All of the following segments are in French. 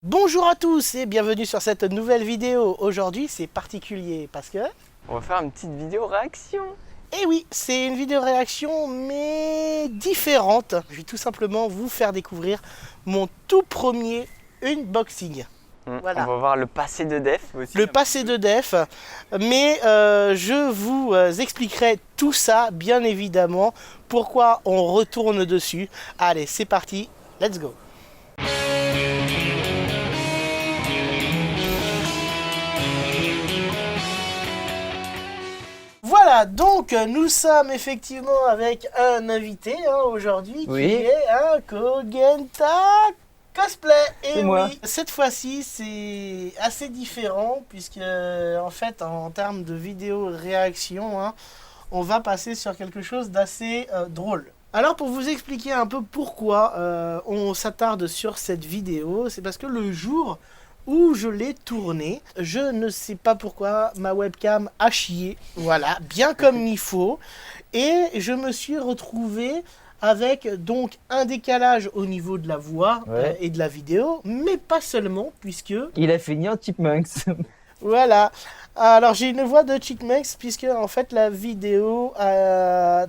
Bonjour à tous et bienvenue sur cette nouvelle vidéo. Aujourd'hui c'est particulier parce que... On va faire une petite vidéo réaction. Eh oui, c'est une vidéo réaction mais différente. Je vais tout simplement vous faire découvrir mon tout premier unboxing. Voilà. On va voir le passé de Def aussi. Le passé de Def, mais je vous expliquerai tout ça bien évidemment, pourquoi on retourne dessus. Allez, c'est parti, let's go. Voilà, donc nous sommes effectivement avec un invité aujourd'hui qui est un Kogenta Cosplay. Et moi. oui, cette fois-ci c'est assez différent puisque en fait en termes de vidéo réaction, on va passer sur quelque chose d'assez drôle. Alors pour vous expliquer un peu pourquoi on s'attarde sur cette vidéo, c'est parce que le jour où je l'ai tourné, je ne sais pas pourquoi ma webcam a chié, voilà, bien comme il faut, et je me suis retrouvé avec donc un décalage au niveau de la voix et de la vidéo, mais pas seulement, puisque... Il a fini en Chipmunks. Voilà, alors j'ai une voix de Chipmunks, puisque en fait la vidéo a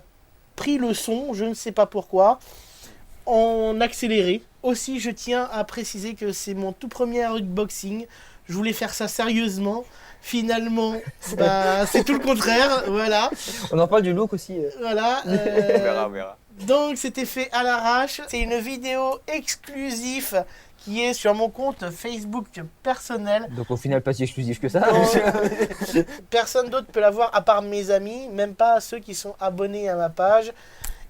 pris le son, je ne sais pas pourquoi, en accéléré. Aussi, je tiens à préciser que c'est mon tout premier unboxing. Je voulais faire ça sérieusement. Finalement, c'est tout le contraire. Voilà. On en parle du look aussi. Voilà. On verra. Donc, c'était fait à l'arrache. C'est une vidéo exclusive qui est sur mon compte Facebook personnel. Donc au final, pas si exclusif que ça. Personne d'autre peut la voir à part mes amis, même pas ceux qui sont abonnés à ma page.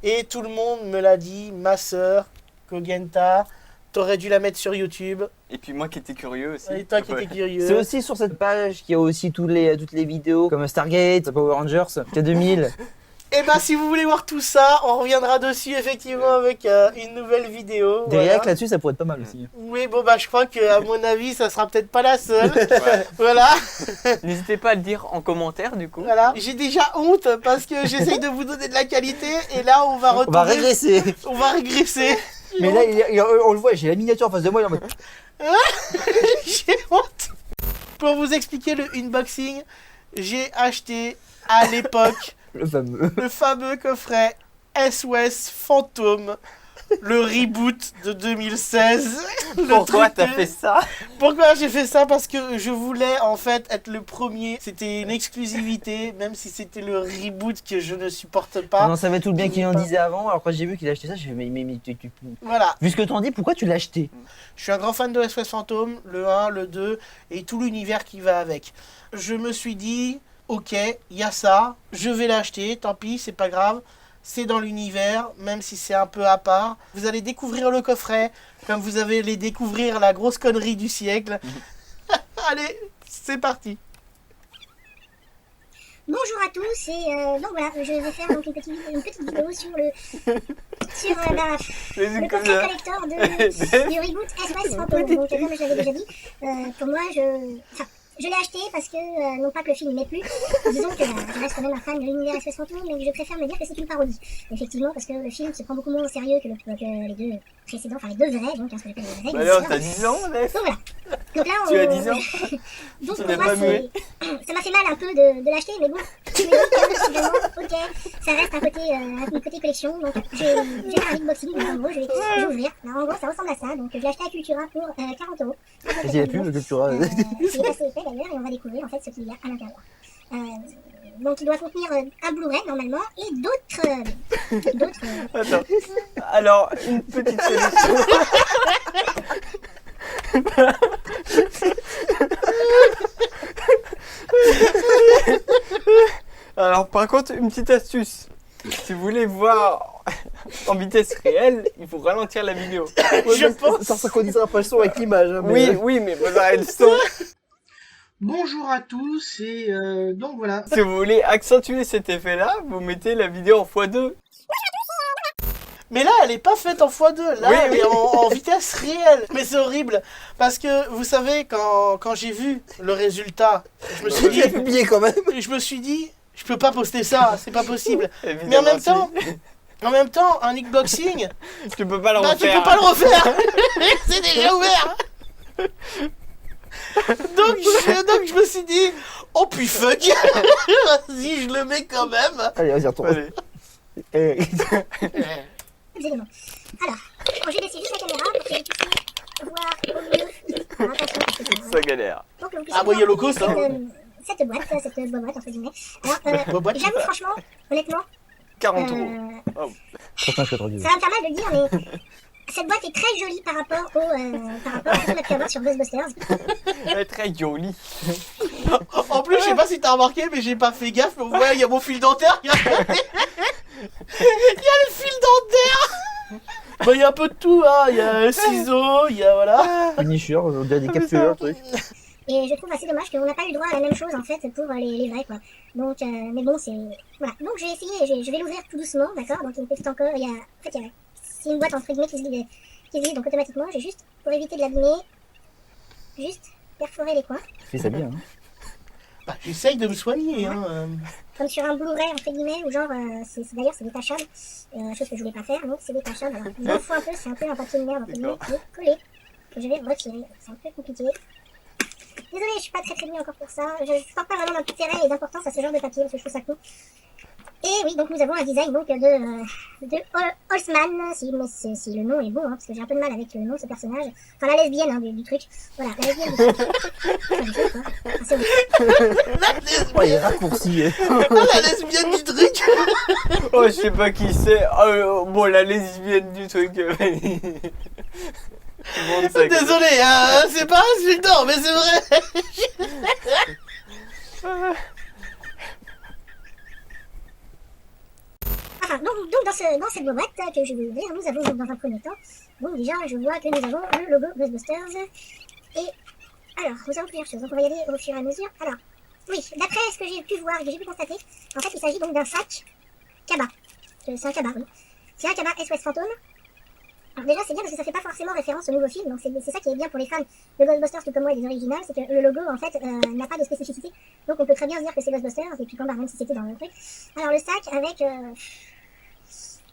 Et tout le monde me l'a dit, ma soeur, Kogenta, t'aurais dû la mettre sur YouTube. Et puis moi qui étais curieux aussi. Et toi qui étais curieux. C'est aussi sur cette page qu'il y a aussi toutes les vidéos comme Stargate, Power Rangers, K2000. Et bah si vous voulez voir tout ça, on reviendra dessus effectivement avec une nouvelle vidéo. Des réacs là-dessus, ça pourrait être pas mal aussi. Oui, bon bah je crois que à mon avis, ça sera peut-être pas la seule. Ouais. Voilà. N'hésitez pas à le dire en commentaire du coup. Voilà. J'ai déjà honte parce que j'essaye de vous donner de la qualité et là on va retourner. On va régresser. On va régresser. Mais là, on le voit, j'ai la miniature en face de moi. Il est en mode... J'ai honte. Pour vous expliquer le unboxing, j'ai acheté à l'époque le fameux coffret SOS Fantôme, le reboot de 2016. Pourquoi t'as fait ça? Pourquoi j'ai fait ça? Parce que je voulais en fait être le premier. C'était une exclusivité, même si c'était le reboot que je ne supporte pas. On en savait tout le bien qu'il en disait avant. Alors quand j'ai vu qu'il a acheté ça, j'ai fait mais voilà. Vu ce que t'en dis, pourquoi tu l'as acheté? Je suis un grand fan de SOS Fantôme, le 1, le 2 et tout l'univers qui va avec. Je me suis dit, ok, il y a ça, je vais l'acheter, tant pis, c'est pas grave. C'est dans l'univers, même si c'est un peu à part. Vous allez découvrir le coffret, comme vous allez découvrir la grosse connerie du siècle. Allez, c'est parti. Bonjour à tous et donc voilà, je vais faire donc une petite vidéo sur le coffret collector du reboot SOS Fantôme. Donc comme je l'avais déjà dit, pour moi je l'ai acheté parce que, non pas que le film m'ait plu, disons que je reste quand même un fan de l'univers SOS Fantôme, mais je préfère me dire que c'est une parodie. Effectivement, parce que le film se prend beaucoup moins au sérieux que les deux précédents, enfin les deux vrais, donc ce que j'appelle les vrais. Alors t'as 10 ans, Def? Donc voilà. Donc là, Tu as 10 ans? donc Tu pour n'es moi, pas muet? ça m'a fait mal un peu de l'acheter, mais bon, je me dis que finalement, ok, ça reste un côté collection, donc j'ai un unboxing, donc en gros, je vais ouvrir. Alors, en gros, ça ressemble à ça, donc je l'ai acheté à Cultura pour 40 €. Il y a plus le Cultura. C'est assez épais d'ailleurs, et on va découvrir en fait ce qu'il y a à l'intérieur. Donc il doit contenir un Blu-ray normalement et d'autres. Attends. Alors, une petite solution. Alors par contre, une petite astuce. Si vous voulez voir en vitesse réelle, il faut ralentir la vidéo. Je pense. Ça synchronisera pas le son avec l'image. Hein, mais... Oui, mais vous aurez le son. Bonjour à tous et donc voilà. Si vous voulez accentuer cet effet-là, vous mettez la vidéo en x2. Mais là, elle est pas faite en x2, là, Oui, elle est en vitesse réelle. Mais c'est horrible, parce que, vous savez, quand j'ai vu le résultat, je me suis dit, publié quand même. je me suis dit, je peux pas poster ça, c'est pas possible. Évidemment, Mais en même si. temps, un unboxing, Tu peux pas le bah, refaire. tu peux pas le refaire. C'est déjà ouvert. donc je me suis dit, oh puis fuck, vas-y, je le mets quand même. Allez, vas-y, retourne. Allez. éléments. Alors, je vais baisser juste la caméra pour que vous puissiez voir au mieux. Alors, attention, parce que ça- Ça galère. pour que vous puissiez Ah, bon, il y a voir loco, ça. cette boîte, entre guillemets. Alors, Boîte. j'avoue, franchement, honnêtement, 40 €. Franchement, je suis trop dur. ça va me faire mal de le dire, mais cette boîte est très jolie par rapport à ce qu'on a pu avoir sur Ghostbusters. Elle est très jolie. En plus, je sais pas si t'as remarqué, mais j'ai pas fait gaffe, mais vous voyez, il y a mon fil dentaire. Il y a le fil dentaire. Bah, il y a un peu de tout, hein. Il y a un ciseau, il y a voilà. Finisher, on dirait des capsuleurs, truc. Et je trouve assez dommage qu'on n'a pas eu le droit à la même chose en fait pour les vrais quoi. Donc, mais bon, c'est. Voilà. Donc, j'ai essayé, je vais l'ouvrir tout doucement, d'accord. Donc, il me fait tout encore. Il y a. En fait, c'est une boîte entre guillemets qui se vide donc automatiquement. J'ai juste, pour éviter de l'abîmer, juste perforer les coins. Fais ça bien. Hein. Bah, j'essaye de me soigner, hein. Comme sur un Blu-ray entre guillemets, ou genre, d'ailleurs c'est détachable, chose que je voulais pas faire, donc c'est détachable. Alors, je m'en fous un peu, c'est un peu un papier de merde entre guillemets qui est collé, que je vais retirer, c'est un peu compliqué. Désolée, je suis pas très bien encore pour ça, je porte pas vraiment d'intérêt et d'importance à ce genre de papier parce que je trouve ça cool. Et oui, donc nous avons un design donc de Holzman, si le nom est bon, hein, parce que j'ai un peu de mal avec le nom de ce personnage. Enfin, la lesbienne hein, du truc. Voilà, la lesbienne du truc. Enfin, du truc, quoi. Enfin, c'est horrible. Oh, il est raccourci. La lesbienne du truc. Oh, je sais pas qui c'est. Bon, la lesbienne du truc. Bon, ça- Désolé, hein, c'est pas insultant, mais c'est vrai. Enfin, donc dans cette boîte que je vais ouvrir, nous avons donc dans un premier temps, donc déjà je vois que nous avons le logo Ghostbusters. Et alors, nous avons plusieurs choses, donc on va y aller au fur et à mesure. Alors, oui, d'après ce que j'ai pu voir, que j'ai pu constater, en fait il s'agit donc d'un sac cabas. C'est un cabas, oui. C'est un cabas SOS Fantôme. Alors déjà c'est bien parce que ça fait pas forcément référence au nouveau film, donc c'est ça qui est bien pour les fans de Ghostbusters tout comme moi et des originales, c'est que le logo en fait n'a pas de spécificité, donc on peut très bien se dire que c'est Ghostbusters et puis quand même si c'était dans le truc. Alors le sac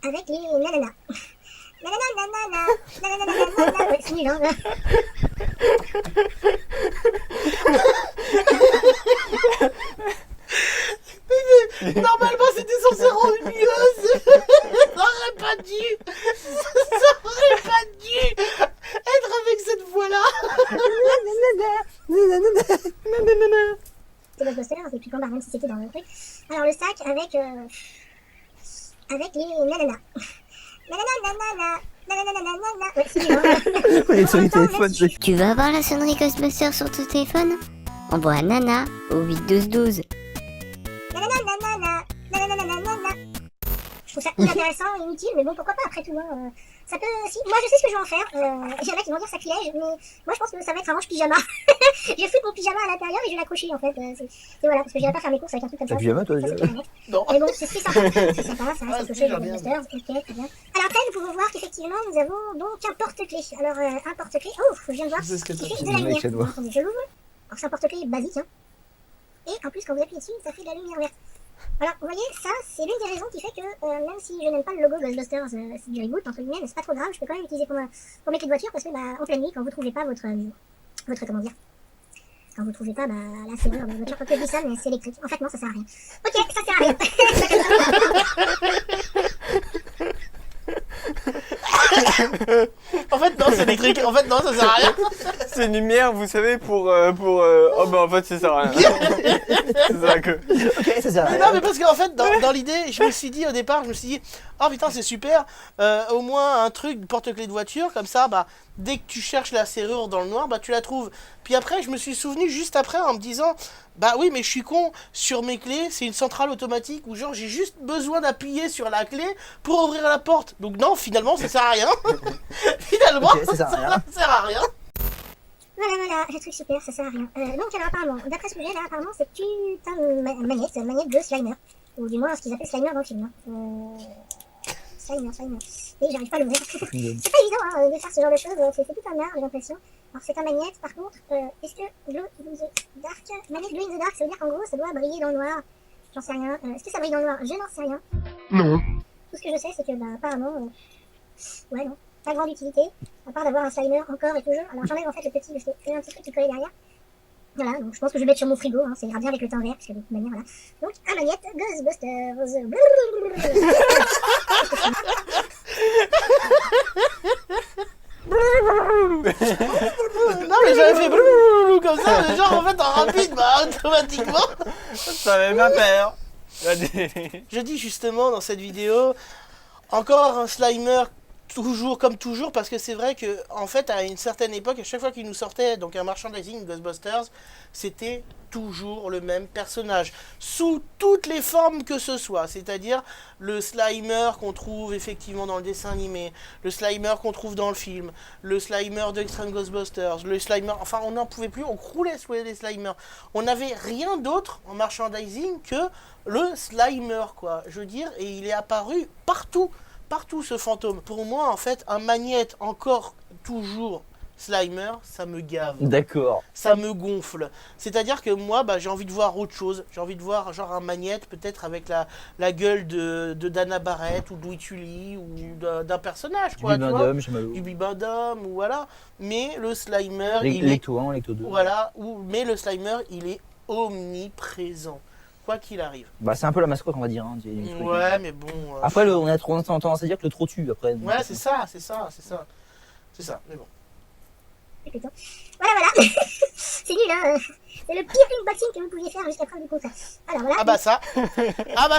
avec les nananas. Nanana, nanana, ouais, c'est nul hein. Normalement, c'était censé rendre mieux. Ça aurait pas dû. Ça aurait pas dû être avec cette voix-là. C'est Ghostbusters et puis quand même si c'était dans le truc. Alors le sac avec les nananas. Nanana, nanana, ouais, c'est nul hein. Il est sur le téléphone. Tu veux avoir la sonnerie Ghostbusters sur ton téléphone? Envoie Nana au 81212. Je trouve ça inintéressant et inutile, mais bon, pourquoi pas après tout. Hein, ça peut. Si, moi, je sais ce que je vais en faire. Il y en a qui vont dire sacrilège, mais moi, je pense que ça va être un range pyjama. Je vais foutre mon pyjama à l'intérieur et je vais l'accrocher en fait. C'est voilà, parce que j'irai pas faire mes courses avec un truc comme ça. T'as pyjama toi Ça, déjà c'est clair et net. Non. Mais bon, c'est sympa. C'est sympa, ça Ah, reste quelque si, chose de j'aime bien. Ghostbusters. Ok, très bien. Alors après, nous pouvons voir qu'effectivement, nous avons donc un porte-clés. Alors, un porte-clés. Oh, je viens de voir. C'est ce que Il t'as fait fait. de la avec lumière. cette voix. Attendez, je l'ouvre. Alors, c'est un porte-clés basique. Hein. Et en plus, quand vous appuyez dessus, ça fait de la lumière verte. Alors, vous voyez, ça, c'est l'une des raisons qui fait que, même si je n'aime pas le logo Ghostbusters, c'est du reboot, entre guillemets, mais c'est pas trop grave, je peux quand même l'utiliser pour mes clés de voiture, parce que, bah, en pleine nuit, quand vous trouvez pas votre comment dire, quand vous trouvez pas, bah, la serrure de votre voiture, quand je dis ça, mais c'est électrique. En fait, non, ça sert à rien. Ok, ça sert à rien. En fait, non, c'est électrique. En fait, non, ça sert à rien. C'est une lumière, vous savez, pour. Oh, bah en fait, ça sert à rien. C'est ça que. Ok, ça sert à Mais rien. non, mais parce qu'en fait, dans l'idée, je me suis dit au départ, oh putain, c'est super, au moins un truc porte-clés de voiture, comme ça, bah, dès que tu cherches la serrure dans le noir, bah, tu la trouves. Puis après, je me suis souvenu juste après en me disant, bah oui, mais je suis con, sur mes clés, c'est une centrale automatique où genre j'ai juste besoin d'appuyer sur la clé pour ouvrir la porte. Donc non, finalement, ça sert à rien. Finalement, Ok, ça sert à rien. ça sert à rien. Voilà, le truc super, ça sert à rien. Donc, alors, apparemment, d'après ce que j'ai là, apparemment, c'est putain de manette de Slimer. Ou du moins, ce qu'ils appellent Slimer dans le film. Hein. Slimer. Et j'arrive pas à l'ouvrir. C'est pas évident hein, de faire ce genre de choses, c'est tout un art, j'ai l'impression. Alors, c'est un magnète, par contre, est-ce que Glow in the Dark, manette Glow in the Dark, ça veut dire qu'en gros, ça doit briller dans le noir. J'en sais rien. Est-ce que ça brille dans le noir? Je n'en sais rien. Non. Tout ce que je sais, c'est que, bah, apparemment, ouais, non. Pas grande utilité, à part d'avoir un Slimer encore et toujours. Alors j'enlève en fait le petit, parce qu'il y a un petit truc qui collait derrière. Voilà, donc je pense que je vais le mettre sur mon frigo, hein, ça ira bien avec le teint vert, parce que de toute manière, voilà. Donc, un magnète Ghostbusters. Non, mais j'avais fait blablabla comme ça, genre en fait en rapide, bah automatiquement. Ça avait ma peur. Je dis justement dans cette vidéo, encore un Slimer toujours comme toujours, parce que c'est vrai que en fait à une certaine époque, à chaque fois qu'il nous sortait donc un merchandising Ghostbusters, c'était toujours le même personnage, sous toutes les formes que ce soit, c'est-à-dire le Slimer qu'on trouve effectivement dans le dessin animé, le Slimer qu'on trouve dans le film, le Slimer de Extreme Ghostbusters, le Slimer, enfin on n'en pouvait plus, on croulait sous les Slimers, on n'avait rien d'autre en merchandising que le Slimer quoi, je veux dire, et il est apparu partout ce fantôme. Pour moi, en fait, un magnète encore toujours Slimer, ça me gave. D'accord. Ça me gonfle. C'est-à-dire que moi, bah, j'ai envie de voir autre chose. J'ai envie de voir genre un magnète, peut-être avec la gueule de Dana Barrett ou de Louis Tully ou d'un personnage, quoi. Du Tu vois, Bibendum, j'ai mal au. du Bibendum, ou voilà. Mais le Slimer, il est... Lecto 1, Lecto 2. Voilà. Mais le Slimer, il est omniprésent. Quoi qu'il arrive. Bah, c'est un peu la mascotte, on va dire. Hein, du truc. Ouais, mais bon... Après, on a trop tendance à dire que le trop tue après. donc, Ouais, c'est ça. Mais bon. Plutôt. Voilà. C'est nul, hein. C'est le pire unboxing que vous pouviez faire jusqu'à preuve du contraire. Alors voilà. Ah bah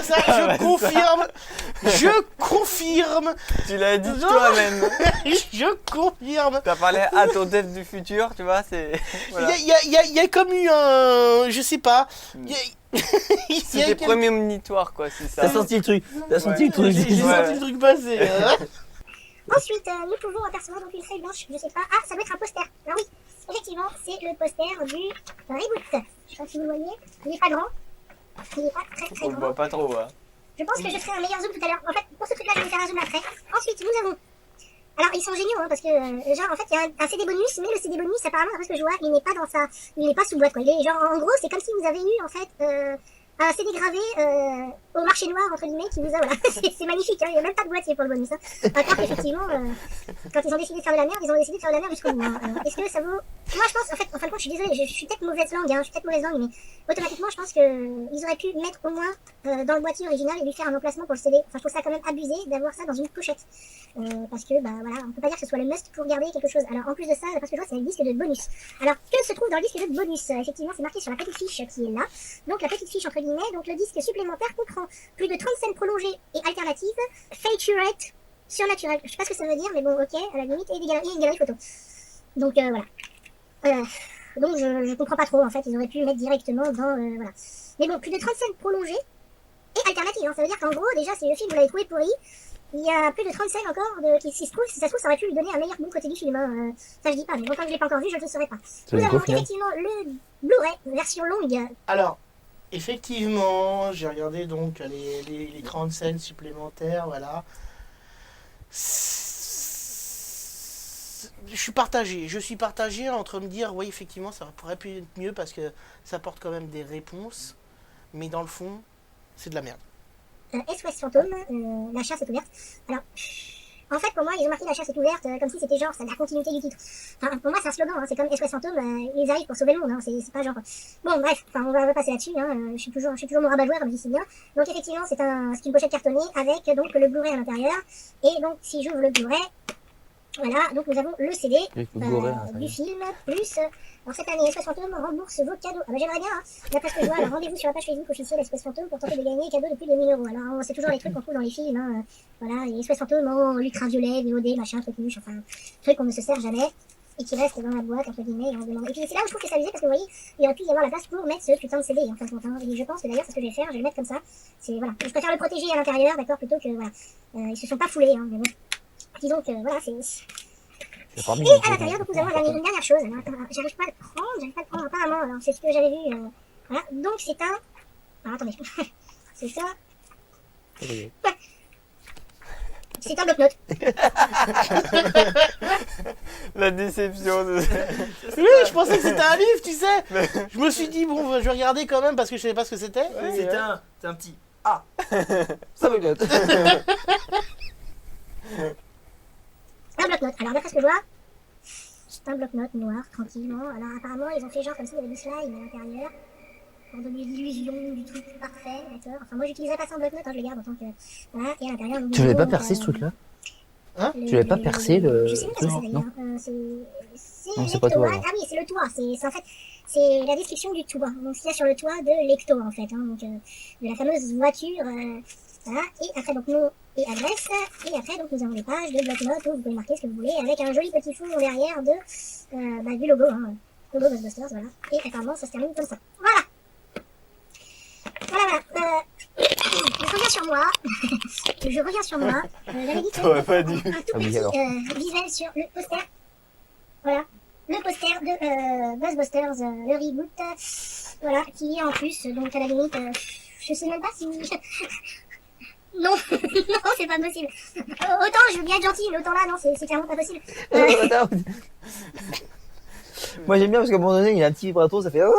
ça, je confirme. Je confirme. Tu l'as dit Non. toi-même. Je confirme. T'as parlé à ton dev du futur, tu vois, c'est... Voilà. Il y a comme eu un... Je sais pas. Il y a C'est des premiers monitoires, quoi, c'est ça. T'as senti le truc. T'as senti le truc. J'ai Ouais. senti le truc passer. Hein. Ensuite, nous pouvons apercevoir donc une feuille blanche, je sais pas. Ah, ça doit être un poster. Alors oui, effectivement, c'est le poster du reboot. Je sais pas si vous le voyez. Il est pas grand. Il est pas très On le grand. voit pas trop, hein. Je pense que je ferai un meilleur zoom tout à l'heure. En fait, pour ce truc-là, je vais faire un zoom après. Ensuite, nous avons... Alors, ils sont géniaux, hein, parce que, genre, en fait, il y a un CD bonus, mais le CD bonus, apparemment, d'après ce que je vois, il n'est pas dans sa... Il n'est pas sous boîte, quoi. Il est, genre, en gros, c'est comme si vous avez eu, en fait, un CD gravé au marché noir, entre guillemets, qui vous a... Voilà, c'est magnifique, hein, il n'y a même pas de boîtier pour le bonus. Hein. À part qu'effectivement, quand ils ont décidé de faire de la merde, ils ont décidé de faire de la merde jusqu'au bout. Hein. Est-ce que ça vaut... Moi, je pense, en fait, en fin de compte, je suis désolée, je suis peut-être mauvaise langue, hein, mais automatiquement, je pense qu'ils auraient pu mettre au moins dans le boîtier original et lui faire un emplacement pour le CD. Enfin, je trouve ça quand même abusé d'avoir ça dans une pochette. Parce que, bah voilà, on peut pas dire que ce soit le must pour garder quelque chose. Alors, en plus de ça, parce que je vois, c'est le disque de bonus. Alors, que se trouve dans le disque de bonus? Effectivement, c'est marqué sur la petite fiche qui est là. Donc, la petite fiche, entre guillemets, donc le disque supplémentaire comprend plus de 30 scènes prolongées et alternatives, featurette, surnaturel. Je sais pas ce que ça veut dire, mais bon, ok, à la limite, et une galerie photo. Donc, voilà. Donc, je comprends pas trop, en fait, ils auraient pu le mettre directement dans, voilà. Mais bon, plus de 30 scènes prolongées et alternatives, hein. Ça veut dire qu'en gros, déjà, si le film, vous l'avez trouvé pourri, il y a plus de 30 scènes encore qui se trouvent, si ça se trouve, ça aurait pu lui donner un meilleur bon côté du film, hein. Ça, je dis pas, mais bon, tant que je l'ai pas encore vu, je ne le saurais pas. Nous avons effectivement le Blu-ray, version longue. Alors, effectivement, j'ai regardé donc les 30 scènes supplémentaires, voilà. Je suis partagé entre me dire, oui, effectivement, ça pourrait pu être mieux parce que ça apporte quand même des réponses, mais dans le fond, c'est de la merde. SOS Fantôme, la chasse est ouverte. Alors, en fait, pour moi, ils ont marqué la chasse est ouverte comme si c'était genre, c'est la continuité du titre. Enfin, pour moi, c'est un slogan, hein, c'est comme SOS Fantôme, ils arrivent pour sauver le monde, hein, c'est pas genre... Bon, bref, enfin, on va passer là-dessus, hein, je suis toujours mon rabat-joueur, comme je dis bien. Donc, effectivement, c'est une pochette cartonnée avec donc le Blu-ray à l'intérieur. Et donc, si j'ouvre le Blu-ray, voilà, donc nous avons le CD du film, plus... alors cette année, SOS Fantôme rembourse vos cadeaux. Ah bah j'aimerais bien, hein. D'après ce que je vois, alors rendez-vous sur la page Facebook officielle SOS Fantôme pour tenter de gagner cadeaux de plus de 1000 €. Alors c'est toujours les trucs qu'on trouve dans les films, hein. Voilà, et SOS Fantôme en ultraviolet, VOD, machin, truc nuche, enfin, truc qu'on ne se sert jamais et qui reste dans la boîte, entre guillemets, et on se demande... Et puis c'est là où je trouve que c'est abusé parce que vous voyez, il aurait pu y avoir la place pour mettre ce putain de CD, en fin de compte, hein. Et je pense que d'ailleurs c'est ce que je vais faire, je vais le mettre comme ça. C'est, voilà, je préfère le protéger à l'intérieur, d'accord, plutôt que, voilà, ils se sont pas foulés, hein, mais bon. Disons que, voilà, c'est... Et à l'intérieur, donc nous avons une dernière chose. Alors, attends, j'arrive pas à le prendre apparemment. Alors, c'est ce que j'avais vu. Voilà, donc c'est un. Alors, attendez. C'est ça. Ouais. C'est un bloc-notes. La déception de... Oui, je pensais que c'était un livre, tu sais. Je me suis dit, bon, je vais regarder quand même parce que je savais pas ce que c'était. Ouais, C'était un petit A. Ça me goûte. Un bloc-notes. Alors, d'après ce que je vois, juste un bloc-notes noir, tranquillement. Alors apparemment, ils ont fait genre comme ça, il y avait du slime à l'intérieur, pour donner l'illusion du truc parfait, d'accord. Enfin, moi, j'utiliserais pas ça en bloc-notes, hein, je le garde en tant que... Voilà, et à l'intérieur... Tu l'avais pas donc, percé ce truc-là? Hein Tu l'avais pas percé le Je sais même pas ce que truc, c'est non? d'ailleurs. C'est Non, c'est pas l'ecto. toi, Ah, alors. ah oui, c'est le toit. C'est en fait, c'est la description du toit. Donc, ce qu'il y a sur le toit de l'ecto, en fait. Hein, donc, de la fameuse voiture. Voilà. Et après, donc, nom et adresse. Et après, donc, nous avons des pages de bloc-notes où vous pouvez marquer ce que vous voulez avec un joli petit fond derrière de, du logo. Hein, logo Ghostbusters, voilà. Et apparemment, ça se termine comme ça. Voilà. Voilà. Je reviens sur moi. Je reviens sur moi. J'avais dit que T'aurais pas dû. un tout Ah oui, petit alors. visuel sur le poster. Voilà. Le poster de Ghostbusters, le reboot. Voilà. Qui est en plus, donc à la limite, je sais même pas si... Non, non, c'est pas possible. Autant je veux bien être gentil, mais autant là, non, c'est clairement pas possible. Moi j'aime bien parce qu'à un moment donné, il y a un petit vibrato, ça fait. Oh,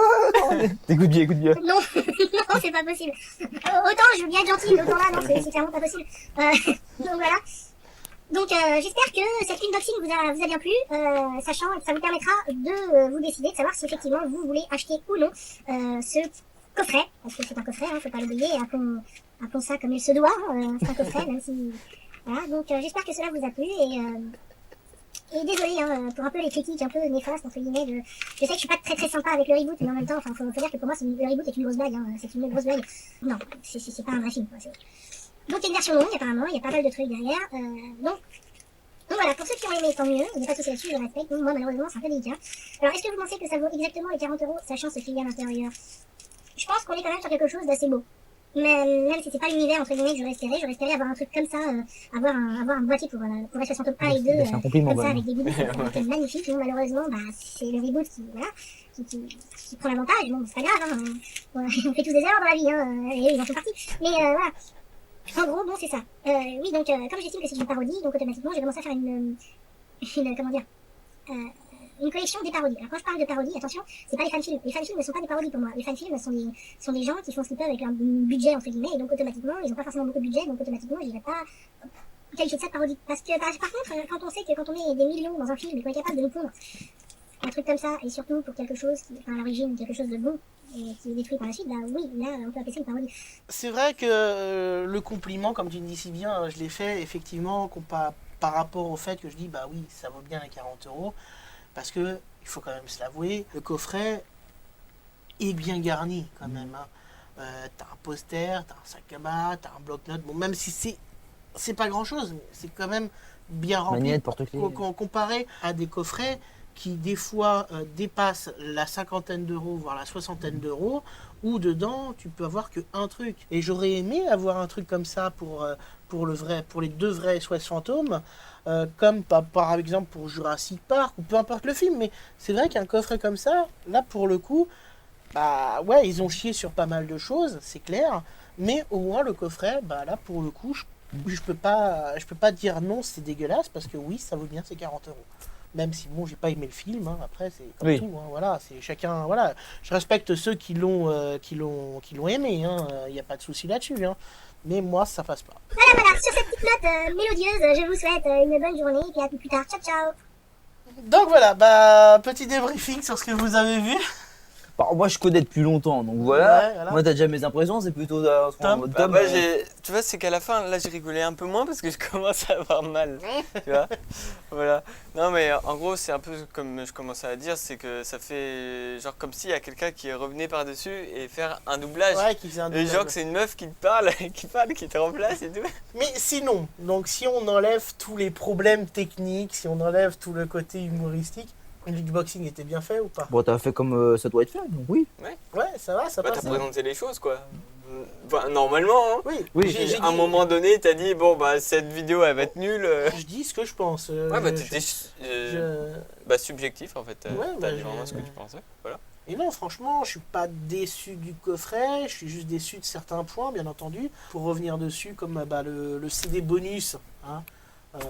écoute bien, écoute bien. Non, non, c'est pas possible. Autant je veux bien être gentil, mais autant là, non, c'est clairement pas possible. Donc voilà. Donc j'espère que cet unboxing vous a bien plu, sachant que ça vous permettra de vous décider, de savoir si effectivement vous voulez acheter ou non ce coffret, parce que c'est un coffret, hein, faut pas l'oublier, appelons ça comme il se doit, c'est un coffret, même si... Voilà, donc j'espère que cela vous a plu, et désolé hein, pour un peu les critiques un peu néfastes, entre guillemets, je sais que je suis pas très sympa avec le reboot, mais en même temps, enfin, faut dire que pour moi, le reboot est une grosse blague, hein, c'est une grosse blague. Non, c'est pas un vrai film, quoi. Donc il y a une version longue, apparemment, il y a pas mal de trucs derrière, donc voilà, pour ceux qui ont aimé, tant mieux, il n'y a pas de souci là-dessus, je respecte, moi malheureusement c'est un peu délicat. Alors est-ce que vous pensez que ça vaut exactement les 40 €, sachant ce qu'il y a à l'intérieur? Je pense qu'on est quand même sur quelque chose d'assez beau. Mais même si c'est pas l'univers entre guillemets que j'aurais espéré avoir un truc comme ça, avoir un boîtier pour S60 1 et 2, C'est un compliment, comme ça quand avec des goodies, c'est magnifique. Donc malheureusement, bah, c'est le reboot qui prend l'avantage. Bon, c'est pas grave, hein, on fait tous des erreurs dans la vie, hein, et eux, ils en font partie. Mais voilà. En gros, bon, c'est ça. Oui, donc comme j'estime que c'est une parodie, donc automatiquement j'ai commencé à faire une comment dire, une collection des parodies. Alors quand je parle de parodies, attention, c'est pas les fanfilms. Les fanfilms ne sont pas des parodies pour moi. Les fanfilms sont des gens qui font ce qu'ils peuvent avec un budget entre guillemets, et donc automatiquement ils n'ont pas forcément beaucoup de budget, donc automatiquement je dirais pas qualifier ça de parodie. Parce que par contre, quand on sait que quand on met des millions dans un film et qu'on est capable de nous pondre un truc comme ça, et surtout pour quelque chose qui, enfin à l'origine quelque chose de bon et qui est détruit par la suite, bah oui, là on peut appeler ça une parodie. C'est vrai que le compliment, comme tu le dis si bien, je l'ai fait effectivement par rapport au fait que je dis bah oui, ça vaut bien les 40 €, parce que il faut quand même se l'avouer, le coffret est bien garni quand même. Hein. T'as un poster, t'as un sac à bas, t'as un bloc-notes. Bon, même si c'est pas grand-chose, mais c'est quand même bien rempli. Magnette, porte-clés. Comparé à des coffrets qui des fois dépassent la 50aine d'euros, voire la 60aine d'euros, où dedans tu peux avoir que un truc. Et j'aurais aimé avoir un truc comme ça pour les deux vrais SOS fantômes, comme par exemple pour Jurassic Park ou peu importe le film. Mais c'est vrai qu'un coffret comme ça, là pour le coup, bah ouais, ils ont chié sur pas mal de choses, c'est clair. Mais au moins le coffret, bah là pour le coup, je peux pas dire non, c'est dégueulasse, parce que oui, ça vaut bien ces 40 €. Même si bon, j'ai pas aimé le film, hein, après c'est comme Oui. tout, hein, voilà, c'est chacun, voilà. Je respecte ceux qui l'ont aimé, hein, il n'y a pas de souci là-dessus, hein. Mais moi ça passe pas. Voilà, sur cette petite note mélodieuse, je vous souhaite une bonne journée et puis à plus tard. Ciao ciao. Donc voilà, bah petit débriefing sur ce que vous avez vu. Bah, moi je connais depuis longtemps, donc voilà. Ouais, voilà. Moi t'as déjà mes impressions, c'est plutôt en mode Bah, Tom. moi, tu vois, c'est qu'à la fin, là, j'ai rigolé un peu moins parce que je commence à avoir mal. Tu vois, voilà. Non, mais en gros, c'est un peu comme je commençais à dire, c'est que ça fait genre comme s'il y a quelqu'un qui revenait par-dessus et faire un doublage. Ouais, qui faisait un Et doublage. genre que c'est une meuf qui te parle, qui te remplace et tout. Mais sinon, donc si on enlève tous les problèmes techniques, si on enlève tout le côté humoristique, l'unboxing était bien fait ou pas? Bon, t'as fait comme ça doit être fait, donc oui. Ouais, ça va, ça Bah, passe. t'as présenté les choses, quoi. Enfin, normalement, hein. Oui, Oui, j'ai À un dit- moment donné, t'as dit, bon, bah, cette vidéo, elle va être nulle. Je dis ce que je pense. Ouais, bah, je- t'étais je- subjectif, en fait. Ouais, T'as bah, dit vraiment ce que tu pensais. Voilà. Et non, franchement, je suis pas déçu du coffret, je suis juste déçu de certains points, bien entendu. Pour revenir dessus, comme bah, le CD bonus, hein,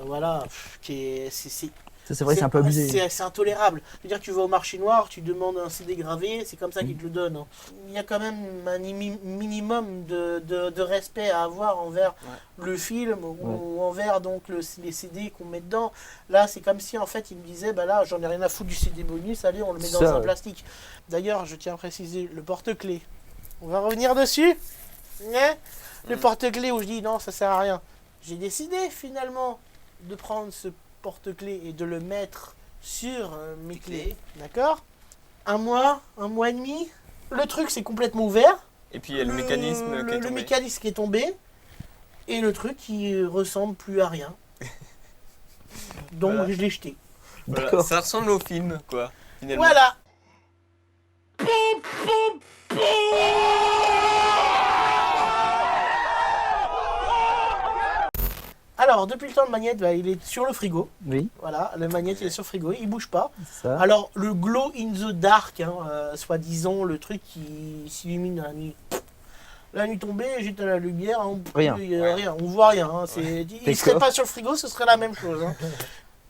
voilà, qui est, Ça, c'est vrai, c'est un peu abusé. C'est intolérable. Je veux dire, tu vas au marché noir, tu demandes un CD gravé, c'est comme ça qu'ils te le donnent. Hein. Il y a quand même un minimum de respect à avoir envers le film ou envers donc les CD qu'on met dedans. Là, c'est comme si en fait, ils me disaient, bah là, j'en ai rien à foutre du CD bonus, allez, on le met dans un plastique. D'ailleurs, je tiens à préciser, le porte-clés. On va revenir dessus. Le porte-clés où je dis, non, ça sert à rien. J'ai décidé finalement de prendre ce porte-clés et de le mettre sur mes clés, d'accord? Un mois et demi, le truc c'est complètement ouvert. Et puis il y a le mécanisme qui est tombé. Le mécanisme qui est tombé et le truc qui ressemble plus à rien. Donc Voilà. je l'ai jeté. Voilà, ça ressemble au film, quoi, finalement. Voilà. Alors, depuis le temps, le magnète, bah, il est sur le frigo. Oui, Voilà, le magnète, il est sur le frigo, il bouge pas. c'est ça. Alors, le glow in the dark, hein, soi-disant, le truc qui s'illumine dans la nuit. La nuit tombée, j'étais à la lumière, hein, Rien. rien, on voit rien. Hein, il serait pas sur le frigo, ce serait la même chose. Hein.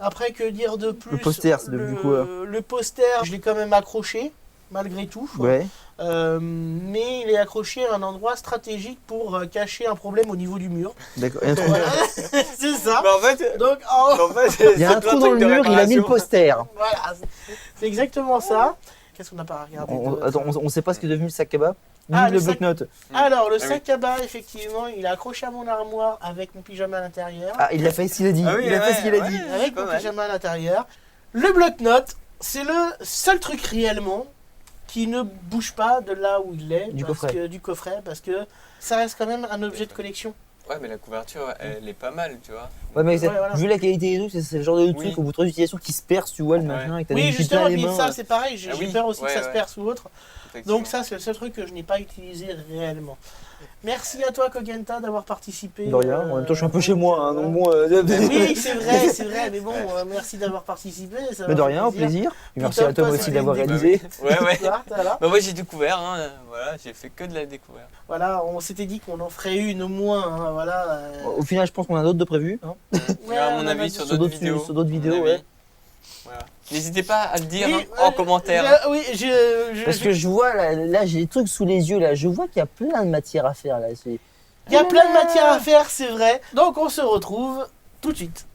Après, que dire de plus? Le poster, c'est devenu quoi? Le poster, je l'ai quand même accroché, malgré tout. Ouais. Mais il est accroché à un endroit stratégique pour cacher un problème au niveau du mur. D'accord. Voilà, c'est ça. Mais en fait, Donc, Il y a un trou dans le mur, il a mis le poster. voilà, c'est exactement ça. Qu'est-ce qu'on n'a pas regardé? Attends, on sait pas ce qu'est devenu le sac à bas. Ah, Ni le le sac- bloc-notes. Alors, le Ah oui. sac à bas, effectivement, il est accroché à mon armoire avec mon pyjama à l'intérieur. Ah, il a fait ce qu'il a dit. Ah oui, il a fait ouais, ce qu'il a ouais. dit. Avec pas mon mal. pyjama à l'intérieur. Le bloc-notes, c'est le seul truc réellement qui ne bouge pas de là où il est. Du coffret, parce que ça reste quand même un objet de collection. ouais, mais la couverture, elle est pas mal, tu vois. Ouais, mais voilà. vu la qualité des trucs, c'est le genre de Oui. truc au bout de 3 utilisations qui se perce, tu vois, le Ouais. machin, et que t'as Oui, des petits justement, plein les puis mains. ça, c'est pareil. J'ai Ah oui. peur aussi que Ouais, ça se ouais. perce ou autre. Effectivement. Donc ça, c'est le seul truc que je n'ai pas utilisé réellement. Merci à toi, Kogenta, d'avoir participé. De rien, en même temps, je suis un peu chez moi, hein, donc bon. Oui, c'est vrai, mais bon, merci d'avoir participé. Ça Mais m'a de fait rien, au plaisir. Et merci Putain, à toi toi, aussi c'était d'avoir une réalisé. Ouais, ouais. Voilà. Bah, moi, j'ai découvert, hein, voilà, j'ai fait que de la découverte. Voilà, on s'était dit qu'on en ferait une au moins. Hein, voilà. Au final, je pense qu'on a d'autres de prévus. Hein. Ouais, à on mon a avis, dit- sur Sur d'autres d'autres vidéos. sur d'autres à mon vidéos, avis. ouais. Voilà. N'hésitez pas à le dire Oui, hein, en commentaire. Oui, Parce que je vois, là, j'ai des trucs sous les yeux, là. Je vois qu'il y a plein de matière à faire, là. il y a plein de matière à faire, c'est vrai. Donc on se retrouve tout de suite.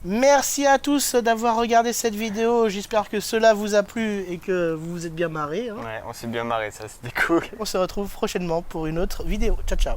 Merci à tous d'avoir regardé cette vidéo. J'espère que cela vous a plu et que vous vous êtes bien marrés. Hein. Ouais, on s'est bien marré, ça, c'était cool. On se retrouve prochainement pour une autre vidéo. Ciao, ciao.